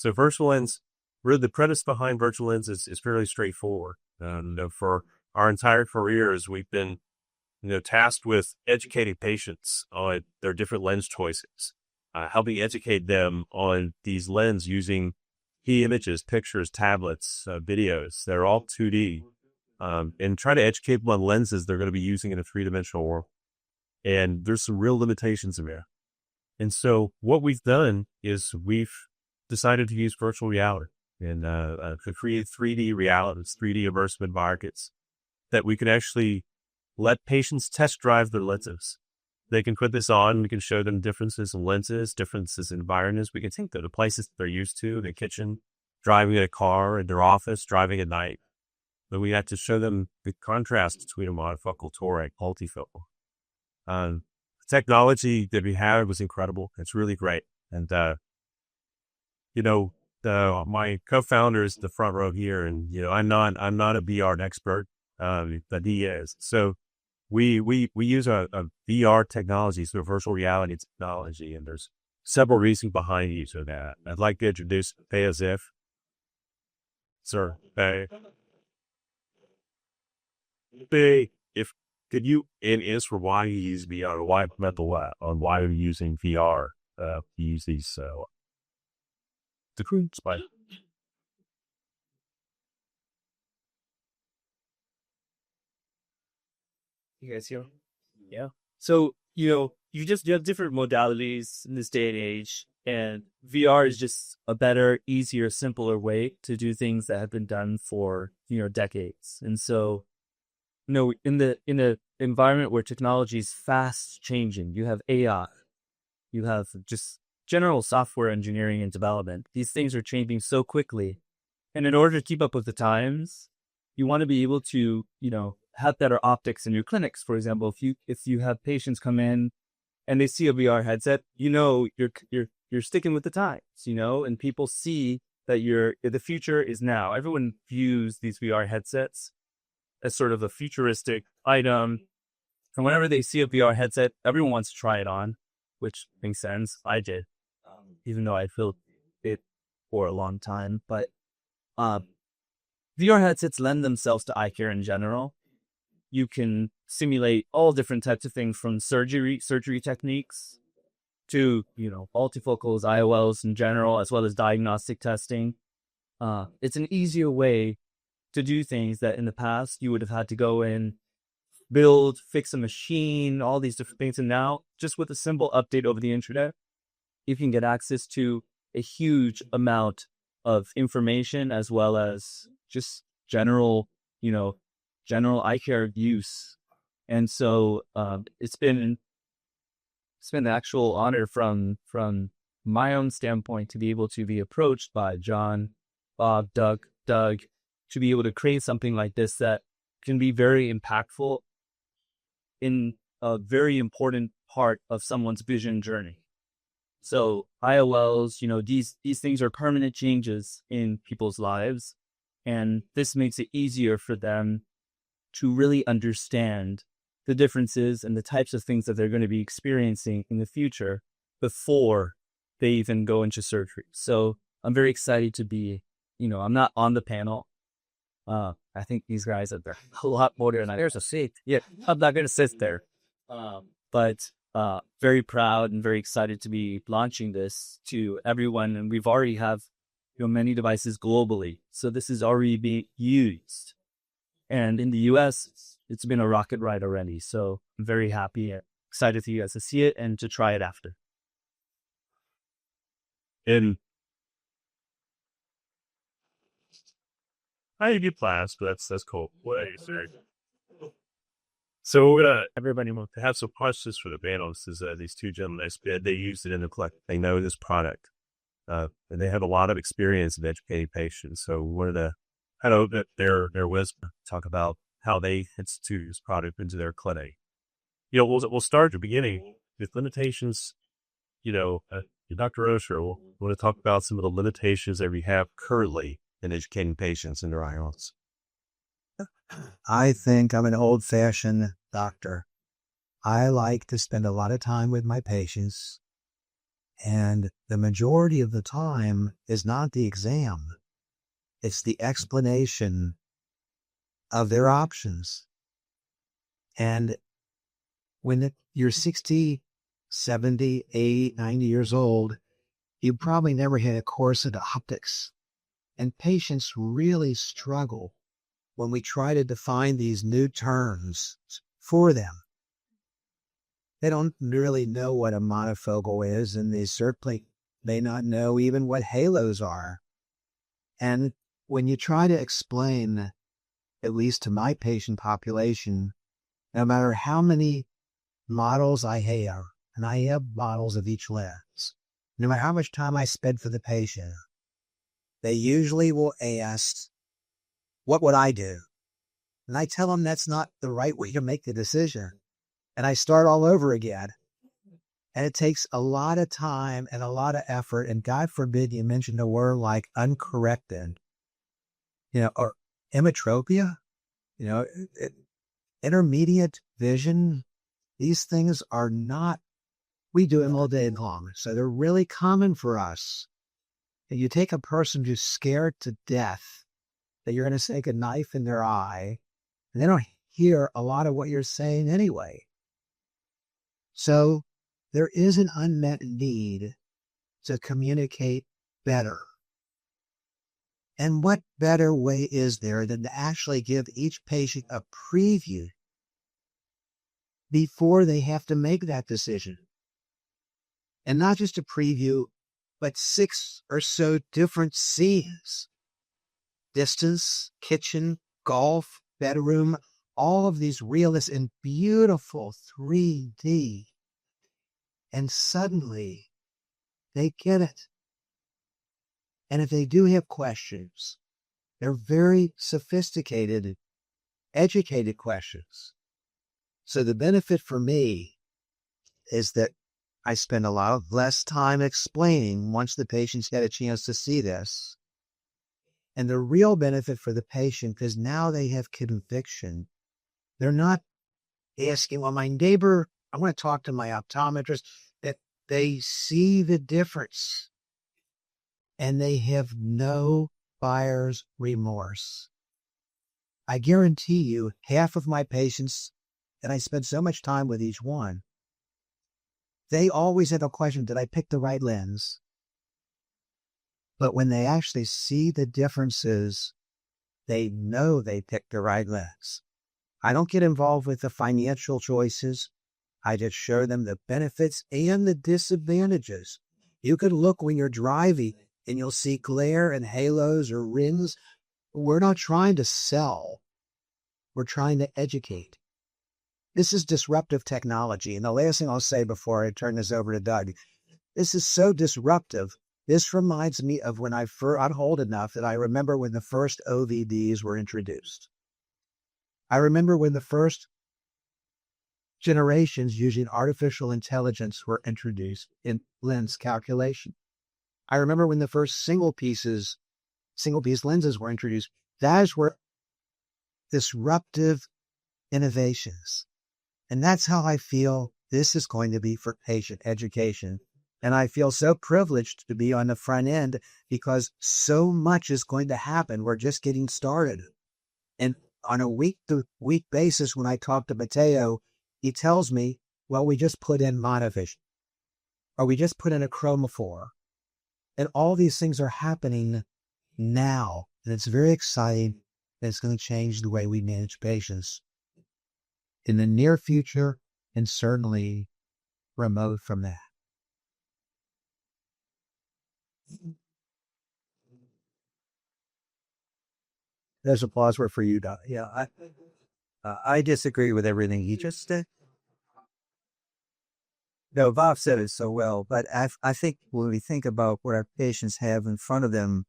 So VirtualLens, really the premise behind VirtualLens is fairly straightforward. For our entire careers, we've been tasked with educating patients on their different lens choices, helping educate them on these lens using key images, pictures, tablets, videos. They're all 2D, and try to educate them on lenses they're going to be using in a three-dimensional world. And there's some real limitations in there. And so what we've done is we've decided to use virtual reality and to create 3D realities, 3D immersive environments that we can actually let patients test drive their lenses. They can put this on. We can show them differences in lenses, differences in environments. We can take them to places they're used to, the kitchen, driving in a car, in their office, driving at night. But we had to show them the contrast between a monofocal toric, multifocal. The technology that we had was incredible. It's really great. And, my co-founder is the front row here, and, I'm not a VR expert, but he is. So we use a VR technology, so virtual reality technology, and there's several reasons behind each of that. I'd like to introduce Pay As If. Sir, could you answer why you use VR, why on why you're using VR to use these the cruise spike? You guys hear? Yeah. So, you have different modalities in this day and age, and VR is just a better, easier, simpler way to do things that have been done for, decades. And so, in the environment where technology is fast changing, you have AI, you have just general software engineering and development. These things are changing so quickly. And in order to keep up with the times, you want to be able to, have better optics in your clinics. For example, if you have patients come in and they see a VR headset, you're sticking with the times, and people see that the future is now. Everyone views these VR headsets as sort of a futuristic item. And whenever they see a VR headset, everyone wants to try it on, which makes sense. I did, even though I felt it for a long time. But VR headsets lend themselves to eye care in general. You can simulate all different types of things, from surgery techniques to, multifocals, IOLs in general, as well as diagnostic testing. It's an easier way to do things that in the past you would have had to go in, fix a machine, all these different things. And now, just with a simple update over the internet, you can get access to a huge amount of information, as well as just general eye care use. And so it's been an actual honor from my own standpoint to be able to be approached by John, Bob, Doug, to be able to create something like this that can be very impactful in a very important part of someone's vision journey. So IOLs, these things are permanent changes in people's lives, and this makes it easier for them to really understand the differences and the types of things that they're going to be experiencing in the future before they even go into surgery. So I'm very excited to be, I'm not on the panel. I think these guys are a lot more than there's a seat. Yeah, I'm not going to sit there. But very proud and very excited to be launching this to everyone. And we've already have, many devices globally. So this is already being used. And in the US, it's been a rocket ride already. So I'm very happy and excited for you guys to see it and to try it after. And I get class, but that's cool. What are you saying? So we're gonna everybody want to have some questions for the panelists. Is these two gentlemen, they used it in the clinic. They know this product, and they have a lot of experience in educating patients. So we wanted to kind of get their wisdom, talk about how they institute this product into their clinic. We'll start at the beginning with limitations. Dr. Osher, we'll want to talk about some of the limitations that we have currently in educating patients in their IOLs. I think I'm an old-fashioned doctor. I like to spend a lot of time with my patients And the majority of the time is not the exam. It's the explanation of their options. And when you're 60, 70, 80, 90 years old, you probably never had a course in optics. And patients really struggle when we try to define these new terms for them. They don't really know what a monofocal is, and they certainly may not know even what halos are. And when you try to explain, at least to my patient population, no matter how many models I have, and I have models of each lens, no matter how much time I spend for the patient, they usually will ask, what would I do? And I tell them that's not the right way to make the decision. And I start all over again. And it takes a lot of time and a lot of effort. And God forbid you mention a word like uncorrected, or emmetropia, intermediate vision. These things are not, we do them all day long. So they're really common for us. And you take a person who's scared to death that you're going to stick a knife in their eye, and they don't hear a lot of what you're saying anyway. So there is an unmet need to communicate better. And what better way is there than to actually give each patient a preview before they have to make that decision? And not just a preview, but 6 or so different scenes. Distance, kitchen, golf, bedroom, all of these realistic and beautiful 3D. And suddenly they get it. And if they do have questions, they're very sophisticated, educated questions. So the benefit for me is that I spend a lot less time explaining once the patient's had a chance to see this. And the real benefit for the patient is now they have conviction. They're not asking, well, my neighbor, I want to talk to my optometrist, that they see the difference and they have no buyer's remorse. I guarantee you, half of my patients, and I spend so much time with each one, they always have a question, did I pick the right lens? But when they actually see the differences, they know they picked the right lens. I don't get involved with the financial choices. I just show them the benefits and the disadvantages. You could look when you're driving and you'll see glare and halos or rims. We're not trying to sell. We're trying to educate. This is disruptive technology. And the last thing I'll say before I turn this over to Doug, this is so disruptive. This reminds me of when I'm old enough that I remember when the first OVDs were introduced. I remember when the first generations using artificial intelligence were introduced in lens calculation. I remember when the first single piece lenses were introduced. Those were disruptive innovations. And that's how I feel this is going to be for patient education. And I feel so privileged to be on the front end because so much is going to happen. We're just getting started. And on a week-to-week basis, when I talk to Matteo, he tells me, well, we just put in monovision, or we just put in a chromophore. And all these things are happening now. And it's very exciting. And it's going to change the way we manage patients in the near future and certainly remote from that. There's applause for you, Doc. Yeah, I disagree with everything he just said. No, Bob said it so well, but I think when we think about what our patients have in front of them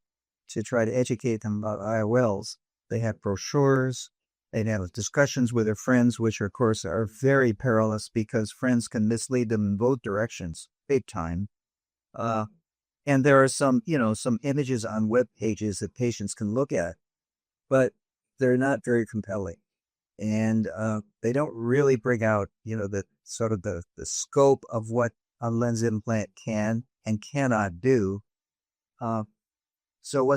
to try to educate them about IOLs, they have brochures, they have discussions with their friends, which of course are very perilous because friends can mislead them in both directions, big time. And there are some images on web pages that patients can look at, but they're not very compelling. And they don't really bring out, the sort of the scope of what a lens implant can and cannot do. So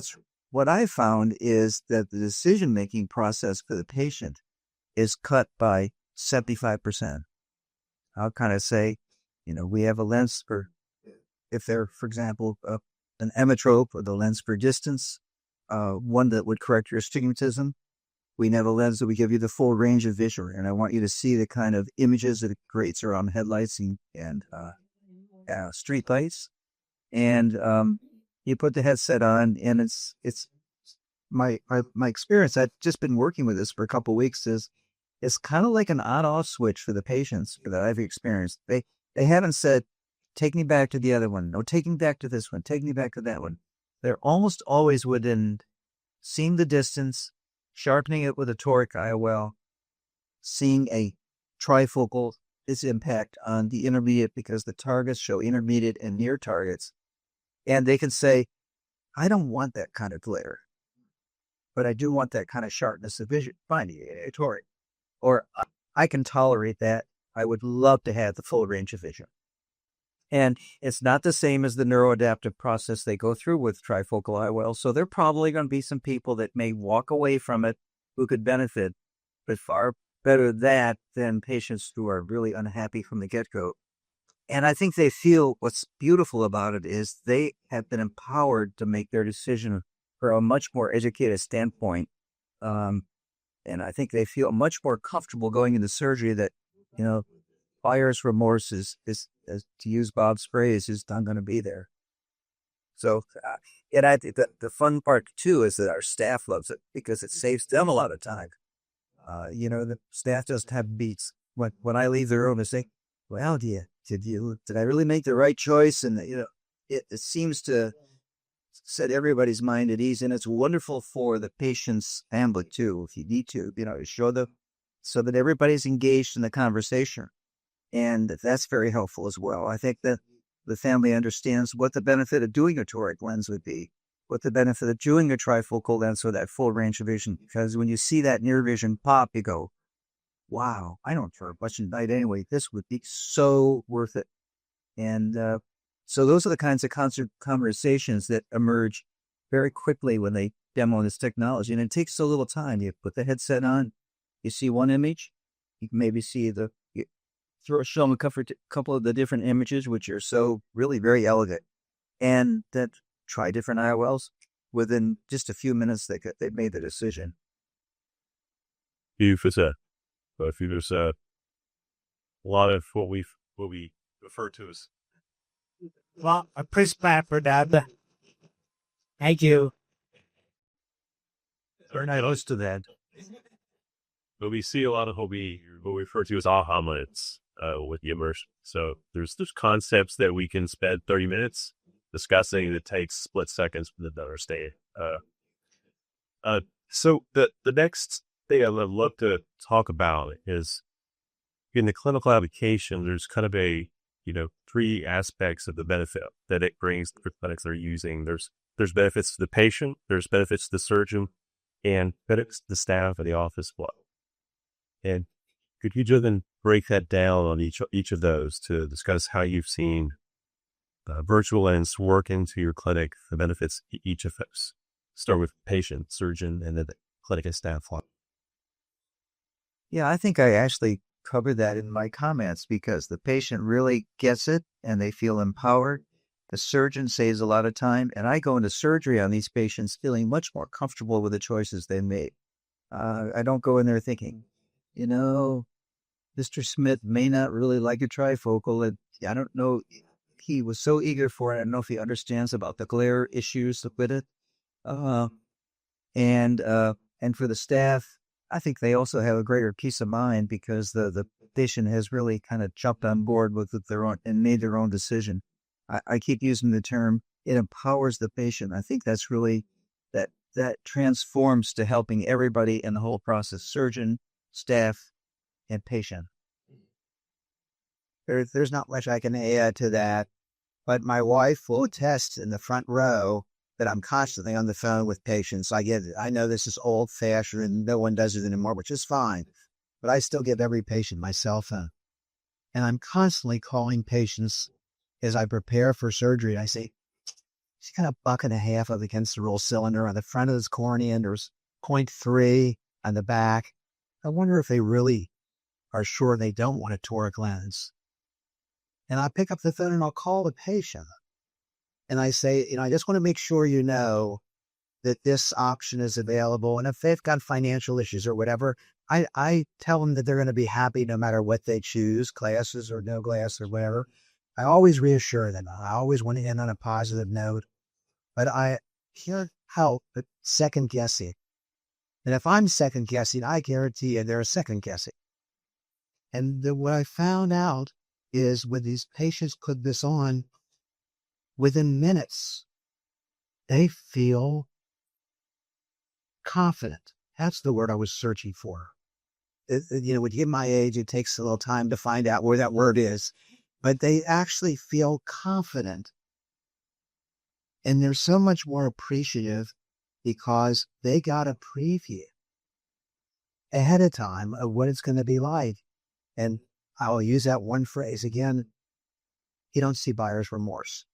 what I found is that the decision-making process for the patient is cut by 75%. I'll kind of say, we have a lens for, if they're, for example, an emmetrope or the lens for distance, one that would correct your astigmatism. We have a lens that we give you the full range of vision, and I want you to see the kind of images that it creates around headlights and street lights. And you put the headset on, and it's my experience. I've just been working with this for a couple of weeks. It's kind of like an on-off switch for the patients that I've experienced. They haven't said, "Take me back to the other one." No, take me back to this one. Take me back to that one. They're almost always within seeing the distance, sharpening it with a toric IOL, seeing a trifocal, its impact on the intermediate, because the targets show intermediate and near targets. And they can say, "I don't want that kind of glare, but I do want that kind of sharpness of vision. Fine, a toric." Or, "I can tolerate that. I would love to have the full range of vision." And it's not the same as the neuroadaptive process they go through with trifocal IOL. So there are probably going to be some people that may walk away from it who could benefit, but far better that than patients who are really unhappy from the get-go. And I think they feel what's beautiful about it is they have been empowered to make their decision from a much more educated standpoint. And I think they feel much more comfortable going into surgery that, buyer's remorse is to use Bob's phrase, is not going to be there. So, and I think the fun part too is that our staff loves it because it saves them a lot of time. The staff doesn't have beats. When I leave the room, they say, "Well, did I really make the right choice?" And it seems to set everybody's mind at ease, and it's wonderful for the patient's family too. If you need to, show them so that everybody's engaged in the conversation. And that's very helpful as well. I think that the family understands what the benefit of doing a toric lens would be, what the benefit of doing a trifocal lens for that full range of vision. Because when you see that near vision pop, you go, "Wow, I don't care much at night anyway. This would be so worth it." And so those are the kinds of conversations that emerge very quickly when they demo this technology. And it takes so little time. You put the headset on, you see one image, you can maybe see show them a couple of the different images, which are so really very elegant, and then try different IOLs. Within just a few minutes, they made the decision. You said, but if there's a lot of what we refer to as. Well, I appreciate for that. Thank you. Very nice to that. But we see a lot of what we refer to as aha moments with the immersion. So there's concepts that we can spend 30 minutes discussing that takes split seconds for them to understand. So the next thing I'd love to talk about is in the clinical application, there's kind of three aspects of the benefit that it brings to the clinics that are using. There's benefits to the patient, there's benefits to the surgeon, and benefits to the staff of the office flow. And could you then break that down on each of those to discuss how you've seen VirtuaLens work into your clinic, the benefits each of those? Start with patient, surgeon, and then the clinic and staff flow. Yeah, I think I actually covered that in my comments because the patient really gets it and they feel empowered. The surgeon saves a lot of time, and I go into surgery on these patients feeling much more comfortable with the choices they made. I don't go in there thinking, Mr. Smith may not really like a trifocal. And I don't know. He was so eager for it. I don't know if he understands about the glare issues with it. And for the staff, I think they also have a greater peace of mind because the patient has really kind of jumped on board with their own and made their own decision. I keep using the term, it empowers the patient. I think that's really that transforms to helping everybody in the whole process, surgeon, staff, and patient. There's not much I can add to that, but my wife will attest in the front row that I'm constantly on the phone with patients. I get it. I know this is old fashioned and no one does it anymore, which is fine, but I still give every patient my cell phone. And I'm constantly calling patients as I prepare for surgery, I say, she's got $1.50 of against the roll cylinder on the front of this cornea, and there's 0.3 on the back. I wonder if they really are sure they don't want a toric lens. And I pick up the phone and I'll call the patient. And I say, I just want to make sure you know that this option is available. And if they've got financial issues or whatever, I tell them that they're going to be happy no matter what they choose, glasses or no glass or whatever. I always reassure them. I always want to end on a positive note. But I can't help but second guessing. And if I'm second guessing, I guarantee you they're second guessing. And what I found out is when these patients put this on, within minutes, they feel confident. That's the word I was searching for. When you get my age, it takes a little time to find out where that word is. But they actually feel confident. And they're so much more appreciative because they got a preview ahead of time of what it's going to be like. And I'll use that one phrase again. You don't see buyer's remorse.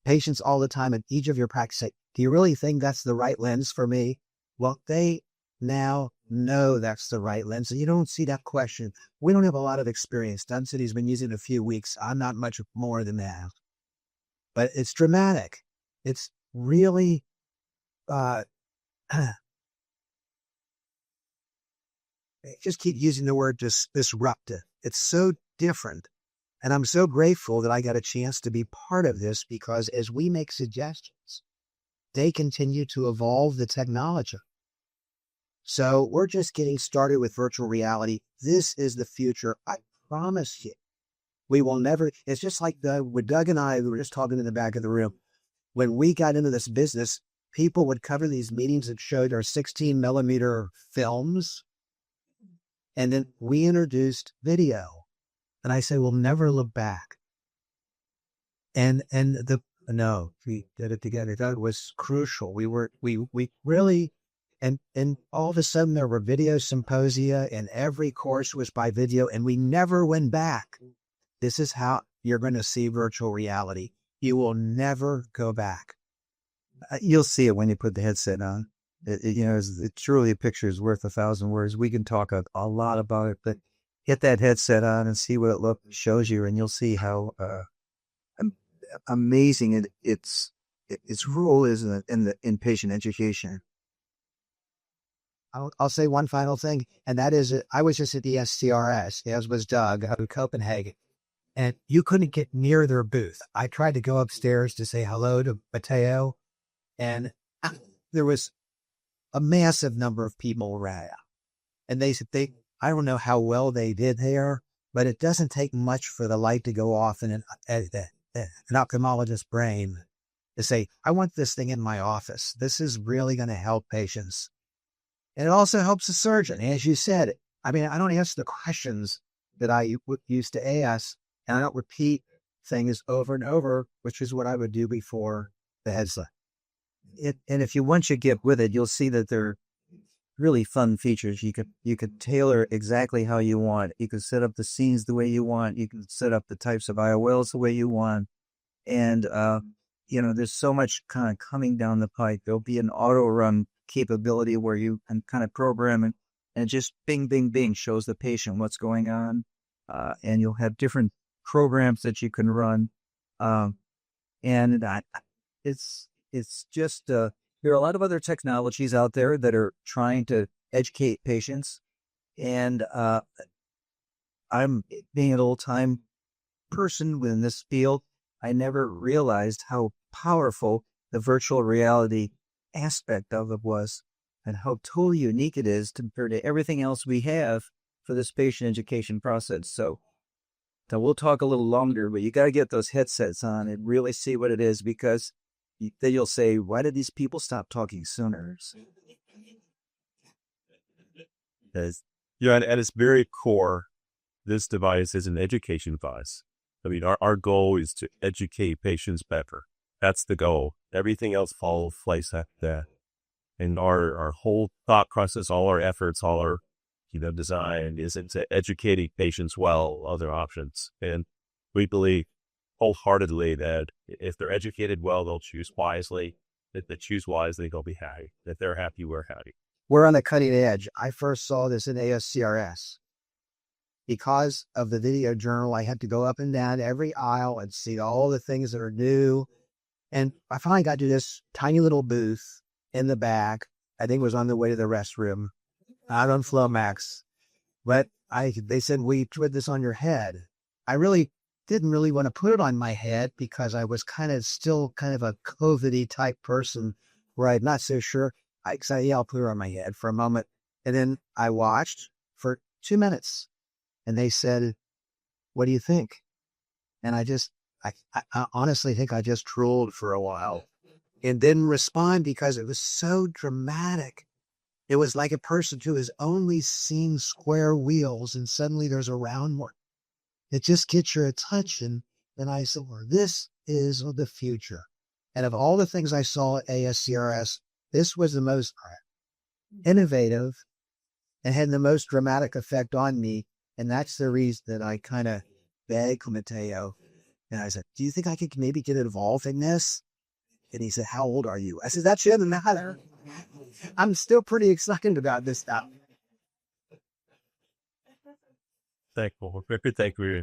Patients all the time in each of your practices say, do you really think that's the right lens for me? Well, they now know that's the right lens. And you don't see that question. We don't have a lot of experience. Dunsity's been using it a few weeks. I'm not much more than that. But it's dramatic. It's really just keep using the word disruptive. It's so different. And I'm so grateful that I got a chance to be part of this because as we make suggestions, they continue to evolve the technology. So we're just getting started with virtual reality. This is the future. I promise you. We will never, it's just like with Doug and I, we were just talking in the back of the room. When we got into this business, people would cover these meetings that showed our 16 millimeter films. And then we introduced video. And I say, we'll never look back. We did it together. That was crucial. We really, and all of a sudden there were video symposia and every course was by video and we never went back. This is how you're going to see virtual reality. You will never go back. You'll see it when you put the headset on. It truly a picture is worth 1,000 words. We can talk a lot about it, but get that headset on and see what it shows you, and you'll see how amazing its role is in patient education. I'll say one final thing, and that is I was just at the SCRS, as was Doug, out of Copenhagen, and you couldn't get near their booth. I tried to go upstairs to say hello to Matteo, and there was a massive number of people around. And they said, I don't know how well they did there, but it doesn't take much for the light to go off in an ophthalmologist's brain to say, I want this thing in my office. This is really going to help patients. And it also helps the surgeon. As you said, I don't ask the questions that I used to ask, and I don't repeat things over and over, which is what I would do before the headset. And if once you get with it, you'll see that they're really fun features. You could tailor exactly how you want. You can set up the scenes the way you want. You can set up the types of IOLs the way you want. And, there's so much kind of coming down the pike. There'll be an auto run capability where you can kind of program it and just bing, bing, bing shows the patient what's going on. And you'll have different programs that you can run. It's just, there are a lot of other technologies out there that are trying to educate patients. And I'm being an old-time person within this field. I never realized how powerful the virtual reality aspect of it was and how totally unique it is compared to everything else we have for this patient education process. So we'll talk a little longer, but you got to get those headsets on and really see what it is, because then you'll say, why did these people stop talking sooner? And at its very core, this device is an education device. Our goal is to educate patients better. That's the goal. Everything else follows place after that. And our whole thought process, all our efforts, all our design is into educating patients well, other options. And we believe wholeheartedly that if they're educated well, they'll choose wisely. If they choose wisely, they'll be happy. If they're happy, we're happy. We're on the cutting edge. I first saw this in ASCRS. Because of the video journal, I had to go up and down every aisle and see all the things that are new. And I finally got to this tiny little booth in the back. I think it was on the way to the restroom, out on Flomax. But they said, we put this on your head. I really didn't really want to put it on my head because I was still kind of a COVID-y type person where I'm not so sure. I said, yeah, I'll put it on my head for a moment. And then I watched for 2 minutes and they said, what do you think? And I honestly think I just drooled for a while and didn't respond because it was so dramatic. It was like a person who has only seen square wheels and suddenly there's a round one. It just gets your attention. And I said, well, this is the future. And of all the things I saw at ASCRS, this was the most innovative and had the most dramatic effect on me. And that's the reason that I kind of begged Mateo. And I said, do you think I could maybe get involved in this? And he said, how old are you? I said, that shouldn't matter. I'm still pretty excited about this stuff. Thankful. Very thankful.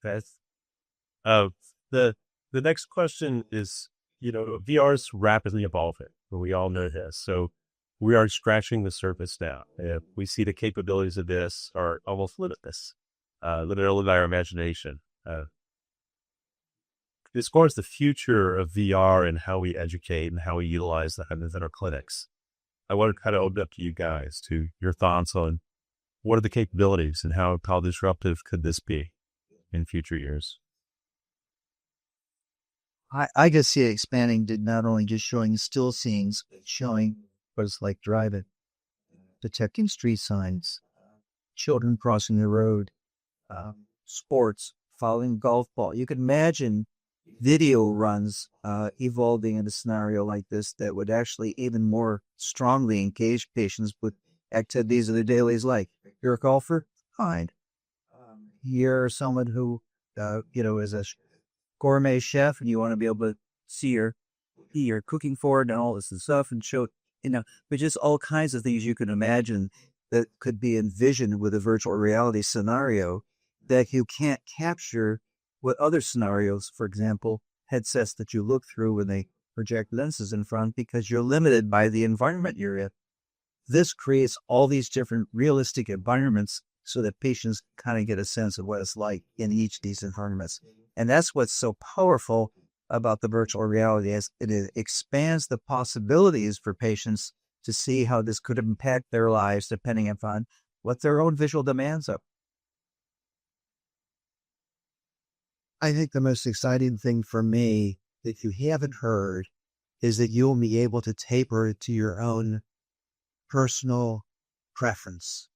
That's the next question is, VR is rapidly evolving, but we all know this. So we are scratching the surface now. We see the capabilities of this are almost limitless, literally by our imagination. As far as the future of VR and how we educate and how we utilize that in our clinics, I want to kind of open up to you guys, to your thoughts on what are the capabilities and how disruptive could this be in future years? I could see it expanding to not only just showing still scenes, but showing what it's like driving, detecting street signs, children crossing the road, sports, following golf ball. You could imagine video runs evolving in a scenario like this that would actually even more strongly engage patients with activities of their dailies. Like, you're a golfer? Fine. You're someone who, is a gourmet chef and you want to be able to see your cooking forward and all this and stuff and show, but just all kinds of things you can imagine that could be envisioned with a virtual reality scenario that you can't capture with other scenarios. For example, headsets that you look through when they project lenses in front because you're limited by the environment you're in. This creates all these different realistic environments so that patients kind of get a sense of what it's like in each of these environments. And that's what's so powerful about the virtual reality, as it expands the possibilities for patients to see how this could impact their lives depending upon what their own visual demands are. I think the most exciting thing for me that you haven't heard is that you'll be able to taper it to your own personal preference.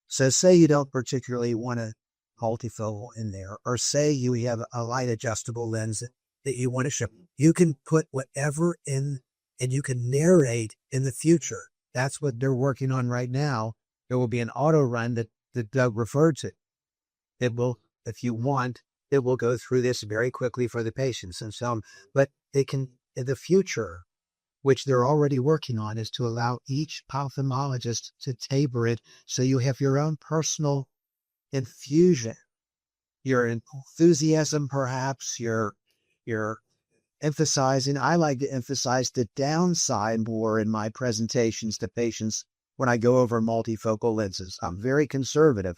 So say you don't particularly want a multifocal in there, or say you have a light adjustable lens that you want to show. You can put whatever in and you can narrate in the future. That's what they're working on right now. There will be an auto run that Doug referred to. It will, if you want, it will go through this very quickly for the patients and so on. But it can, in the future, which they're already working on, is to allow each ophthalmologist to taper it so you have your own personal infusion, your enthusiasm, perhaps, your emphasizing. I like to emphasize the downside more in my presentations to patients when I go over multifocal lenses. I'm very conservative.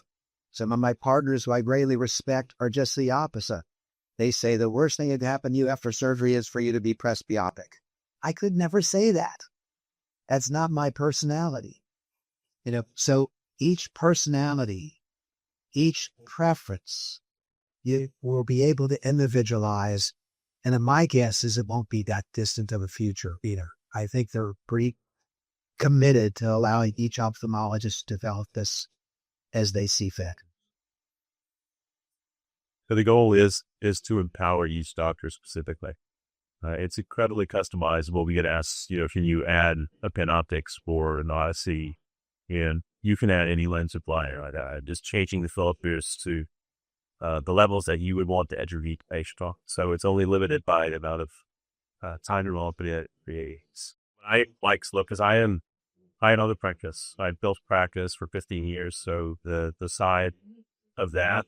Some of my partners who I greatly respect are just the opposite. They say the worst thing that can happen to you after surgery is for you to be presbyopic. I could never say that. That's not my personality. So each personality, each preference, you will be able to individualize. And then my guess is it won't be that distant of a future either. I think they're pretty committed to allowing each ophthalmologist to develop this as they see fit. So the goal is to empower each doctor specifically. It's incredibly customizable. We get asked, can you add a PanOptix for an Odyssey? And you can add any lens supplier. Just changing the Philip boost to the levels that you would want to educate the patient on. So it's only limited by the amount of time involved it creates. I like slow because I am other practice. I built practice for 15 years. So the side of that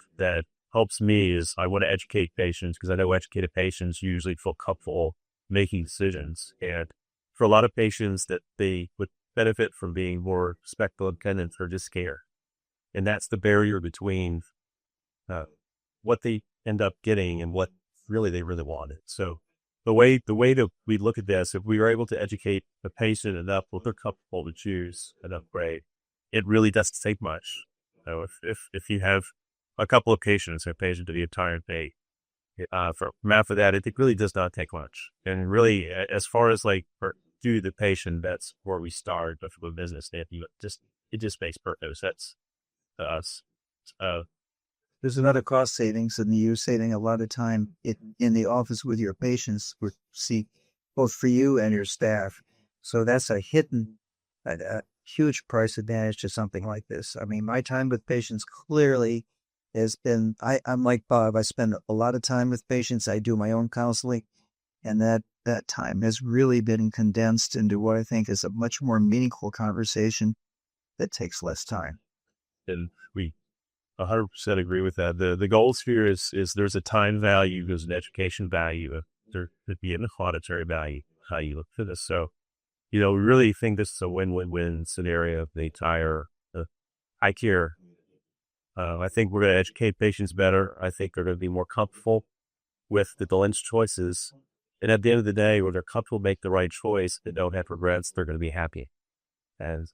helps me is I want to educate patients because I know educated patients usually feel comfortable making decisions. And for a lot of patients that they would benefit from being more spectacle independent or just scared. And that's the barrier between what they end up getting and what they really wanted. So the way that we look at this, if we are able to educate the patient enough that they're comfortable to choose an upgrade, it really doesn't take much. So if you have a couple of patients, a patient to the entire day, from after that, it really does not take much. And really, as far as do the patient, that's where we start. But from a business standpoint, it just makes perfect sense to us. There's another cost savings, and you saving a lot of time in the office with your patients, both for you and your staff. So that's a huge price advantage to something like this. I mean, my time with patients clearly has been, I'm like Bob, I spend a lot of time with patients. I do my own counseling, and that time has really been condensed into what I think is a much more meaningful conversation that takes less time. And we 100% agree with that. The goal sphere is there's a time value, there's an education value, there could be an monetary value, how you look for this. So, we really think this is a win-win-win scenario of the entire eye care. I think we're going to educate patients better. I think they're going to be more comfortable with the lens choices. And at the end of the day, when they're comfortable make the right choice, they don't have regrets, they're going to be happy. And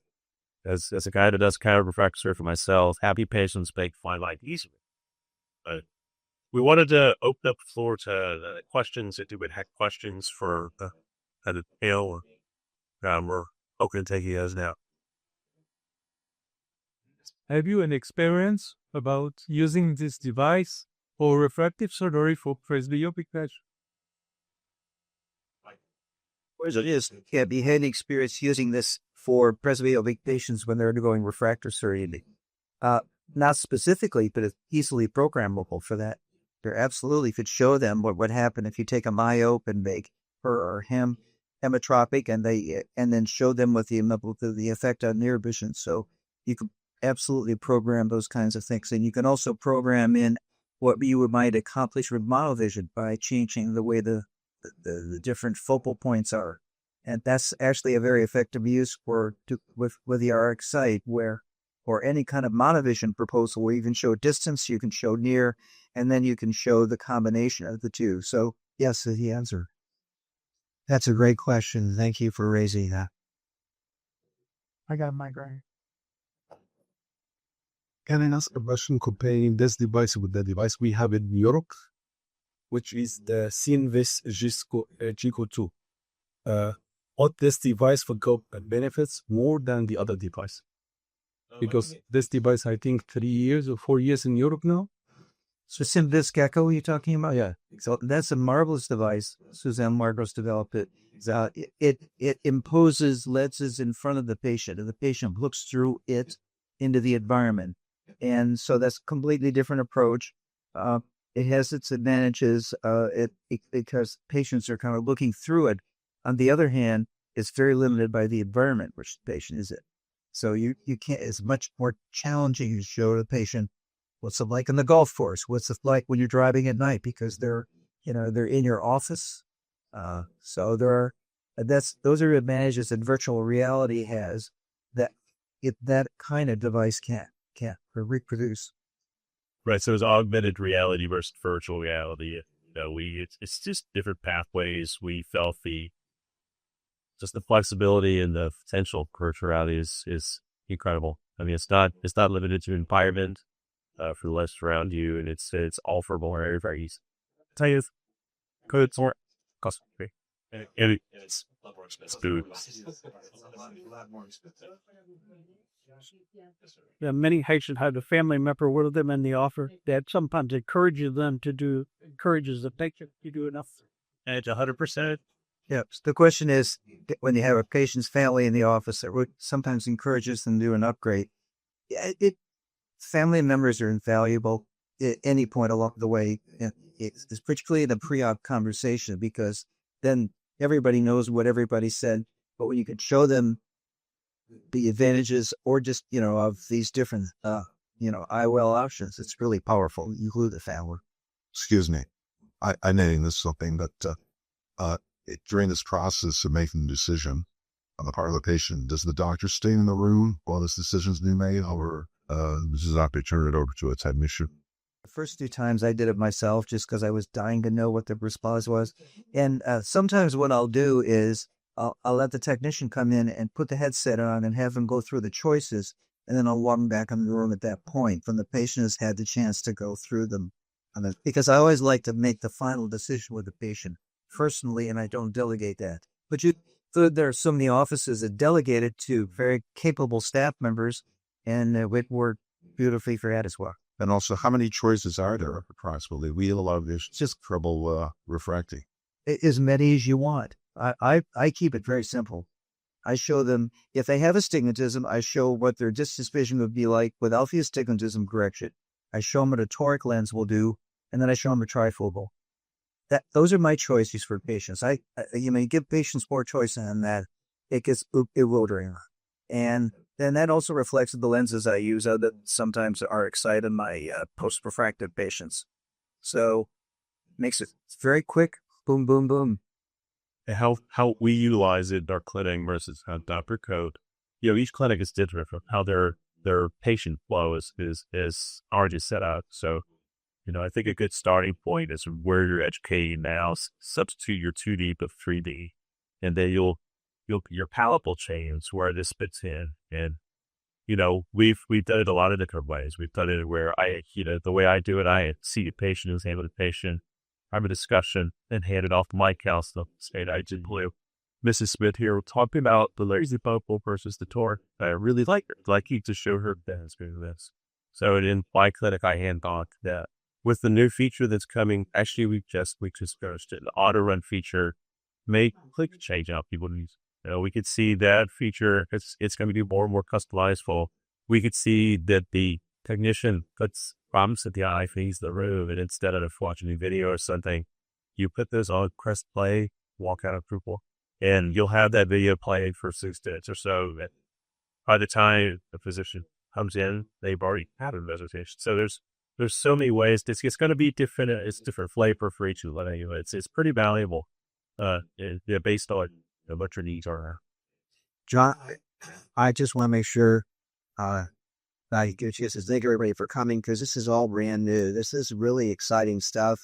as a guy that does chiropractic for myself, happy patients make fine life easier. But we wanted to open up the floor to questions. If you would have questions for the panel, we're open to take you guys now. Have you an experience about using this device for refractive surgery for presbyopic patients? Have you had any experience using this for presbyopic patients when they're undergoing refractive surgery? Not specifically, but it's easily programmable for that. There absolutely could show them what would happen if you take a myope and make her or him hemetropic, and then show them what the effect on near vision. So you can absolutely program those kinds of things, and you can also program in what you might accomplish with monovision by changing the way the different focal points are. And that's actually a very effective use with the RX site, or any kind of monovision proposal where you can show distance, you can show near, and then you can show the combination of the two. So yes, is the answer. That's a great question. Thank you for raising that. I got my migraine. Can I ask a question comparing this device with the device we have in Europe, which is the Sinvis Gico 2? What this device will go benefits more than the other device? Because this device, I think 3 years or 4 years in Europe now. So Sinvis Gecko, you're talking about? Yeah. So that's a marvelous device. Suzanne Marcos developed it. It imposes lenses in front of the patient, and the patient looks through it into the environment. And so that's a completely different approach. It has its advantages because patients are kind of looking through it. On the other hand, it's very limited by the environment which the patient is in. So you can't. It's much more challenging to show the patient what's it like in the golf course, what's it like when you're driving at night, because they're in your office. So those are advantages that virtual reality has that kind of device can't reproduce. Right. So it's augmented reality versus virtual reality. It's just different pathways. We felt the flexibility and the potential for virtual reality is incredible. I mean, it's not limited to environment for the lens around you, and it's offerable very, very easy. Tell you, it's more cost free. And it's a lot more expensive. Yeah, many patients have a family member with them in the office that sometimes encourages the patient to do enough. And it's 100%. Yeah. So the question is, when you have a patient's family in the office, that sometimes encourages them to do an upgrade. Family members are invaluable. at any point along the way. It's particularly in the pre-op conversation, because then everybody knows what everybody said. But when you can show them the advantages, or just, of these different, IOL options, it's really powerful. You glue the family. Excuse me. I know this something, but during this process of making the decision on the part of the patient, does the doctor stay in the room while this decision is being made, or does the doctor turn it over to a technician? The first 2 times I did it myself, just because I was dying to know what the response was. And sometimes what I'll do is I'll let the technician come in and put the headset on and have them go through the choices. And then I'll walk them back in the room at that point when the patient has had the chance to go through them. Because I always like to make the final decision with the patient personally, and I don't delegate that. But there are so many offices that delegate it to very capable staff members, and it worked beautifully for that as well. And also, how many choices are there approximately? We have a lot of this just trouble refracting. As many as you want. I keep it very simple. I show them, if they have astigmatism, I show what their distance vision would be like without the astigmatism correction. I show them what a toric lens will do, and then I show them a trifocal. Those are my choices for patients. You give patients more choice on that, it gets bewildering. And then that also reflects the lenses I use that sometimes are excited my post-refractive patients. So makes it very quick, boom, boom, boom. How we utilize it in our clinic versus how Dr. Code, each clinic is different from how their patient flow is already set out. So, I think a good starting point is where you're educating now. Substitute your 2D with 3D, and then your palate will change where this fits in. And we've done it a lot of different ways. We've done it where the way I do it, I see the patient, who's handle the patient, have a discussion, and hand it off to my counselor. Say, I did blue. Mrs. Smith here, we're talking about the lazy focal versus the toric. I really like her. I'd like you to show her that this. So in my clinic, I hand on that. With the new feature that's coming, actually, we just finished it. The auto run feature may click change out people use. We could see that feature. It's going to be more and more customizable. We could see that the technician puts prompts at the eye face the room, and instead of watching a video or something, you put those on, press play, walk out of approval, and you'll have that video playing for 6 minutes or so. And by the time the physician comes in, they've already had a visitation. So there's so many ways. It's going to be different. It's different flavor for each one. It's pretty valuable, based on what your needs are. John, I just want to make sure I give you to thank everybody for coming, because this is all brand new. This is really exciting stuff.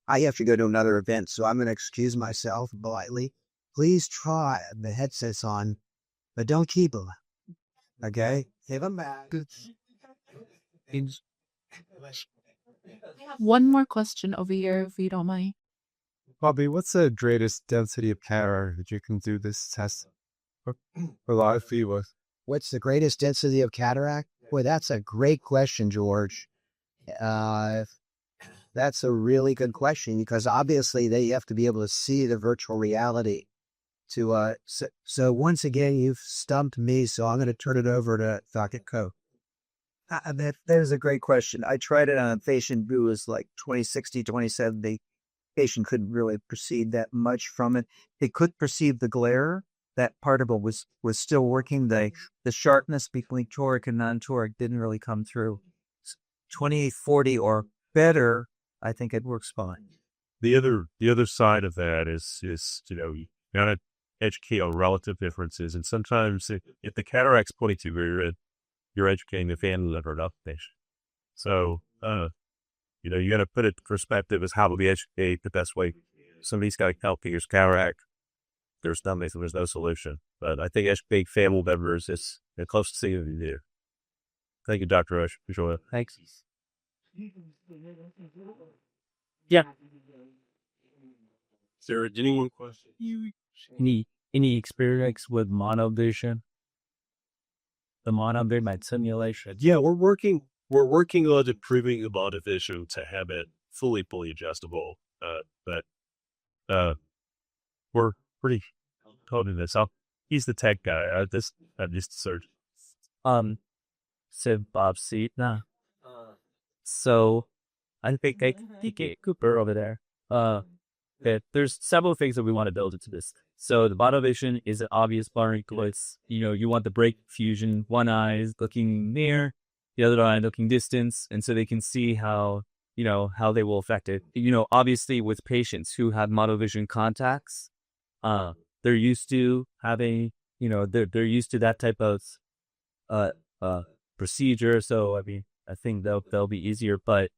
I have to go to another event, so I'm going to excuse myself politely. Please try the headsets on, but don't keep them. Okay? Give them back. I have one more question over here, if you don't mind. Bobby, what's the greatest density of cataract that you can do this test for a lot of people? What's the greatest density of cataract? Boy, that's a great question, George. That's a really good question, because obviously they have to be able to see the virtual reality. So once again, you've stumped me, so I'm going to turn it over to Dr. Koh. That is a great question. I tried it on a patient who was like 20/60, 20/70. Patient couldn't really perceive that much from it. They could perceive the glare. That part of it was still working. The sharpness between toric and non-toric didn't really come through. 20/40 or better, I think it works fine. The other side of that is you gotta educate on relative differences, and sometimes if the cataract's 22, you're educating the family member of the patient. So you got to put it in perspective as how do we educate the best way. Somebody's got to help his cataract. There's no solution. But I think educating family members is the closest thing we do. Thank you, Dr. Rush. Appreciate it. Thanks. Yeah. Is there anyone question? Any experience with monovision? The monovision simulation. Yeah, we're working on improving the monovision to have it fully adjustable. But we're pretty coding this up. He's the tech guy. I'm just the surgeon. So Bob Seatna. So I think PK Cooper over there. There's several things that we want to build into this. So the monovision is an obvious barring choice. You want the break fusion, one eye is looking near, the other eye looking distance, and so they can see how they will affect it. Obviously with patients who have monovision contacts, they're used to having, they're used to that type of procedure. So I mean, I think they'll be easier, but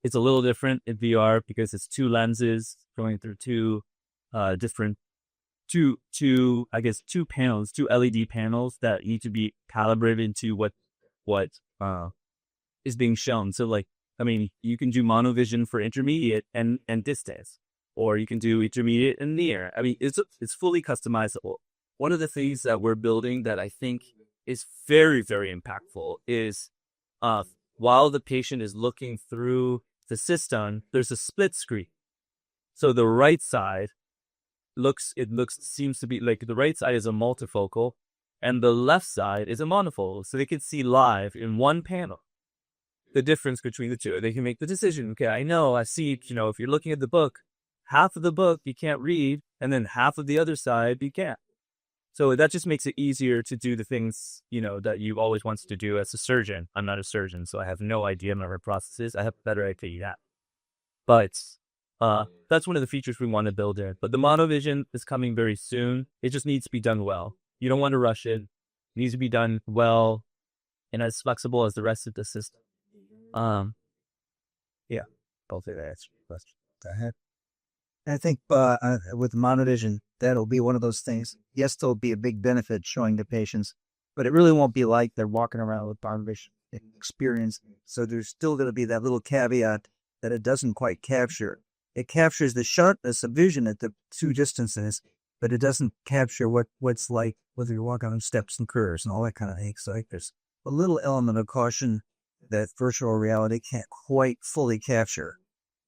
it's a little different in VR because it's two lenses going through two panels, two LED panels that need to be calibrated into what is being shown. So like, I mean, you can do monovision for intermediate and distance, or you can do intermediate and near. I mean, it's fully customizable. One of the things that we're building that I think is very, very impactful is while the patient is looking through the system, there's a split screen. So the right side seems to be like the right side is a multifocal and the left side is a monofocal. So they can see live in one panel the difference between the two. They can make the decision. Okay, I see, if you're looking at the book, half of the book you can't read, and then half of the other side you can. So that just makes it easier to do the things, that you always wanted to do as a surgeon. I'm not a surgeon, so I have no idea what my process is. I have a better idea that. But that's one of the features we want to build in. But the monovision is coming very soon. It just needs to be done well. You don't want to rush it. It needs to be done well and as flexible as the rest of the system. Yeah, both of that answer your question. Go ahead. I think with monovision, that'll be one of those things. Yes, there'll be a big benefit showing the patients, but it really won't be like they're walking around with monovision experience. So there's still going to be that little caveat that it doesn't quite capture. It captures the sharpness of vision at the two distances, but it doesn't capture what's like whether you're walking on steps and curves and all that kind of thing. So there's a little element of caution that virtual reality can't quite fully capture,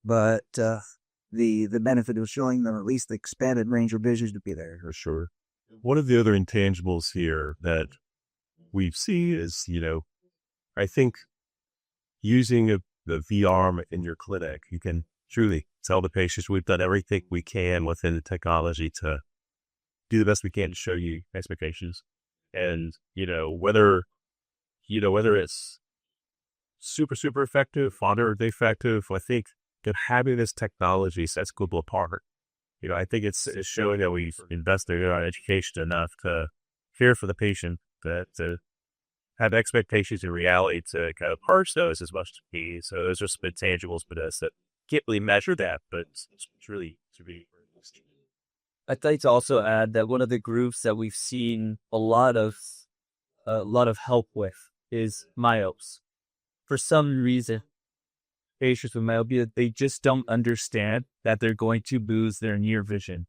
but the benefit of showing them at least the expanded range of vision to be there. For sure. One of the other intangibles here that we see is, I think using the VR in your clinic, you can truly tell the patients we've done everything we can within the technology to do the best we can to show you expectations. And, whether it's super, super effective, moderate effective, I think that having this technology sets people apart. I think it's showing that we've invested in our education enough to care for the patient, that to have expectations in reality to kind of parse those as much as key. So those are some intangibles for us that can't really measure that, but it's really. I'd like to also add that one of the groups that we've seen a lot of help with is myopes. For some reason, patients with myopia, they just don't understand that they're going to lose their near vision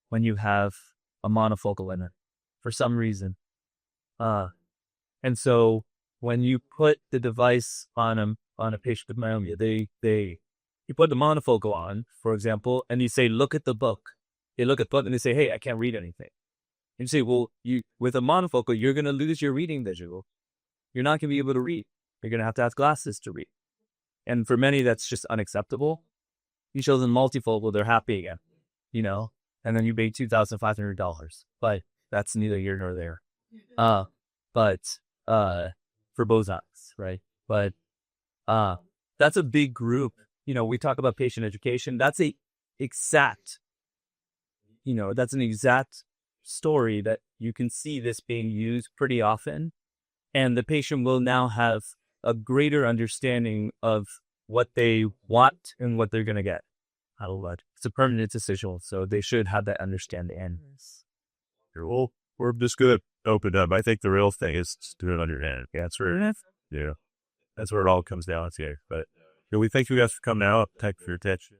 when you have a monofocal lens for some reason. And so when you put the device on a patient with myopia, you put the monofocal on, for example, and you say, look at the book. They look at the book and they say, hey, I can't read anything. And you say, well, with a monofocal, you're going to lose your reading visual. You're not going to be able to read. You're going to have glasses to read. And for many, that's just unacceptable. You show them multifocal, they're happy again, and then you pay $2,500. But that's neither here nor there. But for both eyes, right? But that's a big group. We talk about patient education. That's an exact story that you can see this being used pretty often. And the patient will now have a greater understanding of what they want and what they're going to get out of it. It's a permanent decision, so they should have that understanding. Well, we're just going to open up. I think the real thing is to do it on your end. That's where, that's where it all comes down to. But we thank you guys for coming out. Thank you for your attention.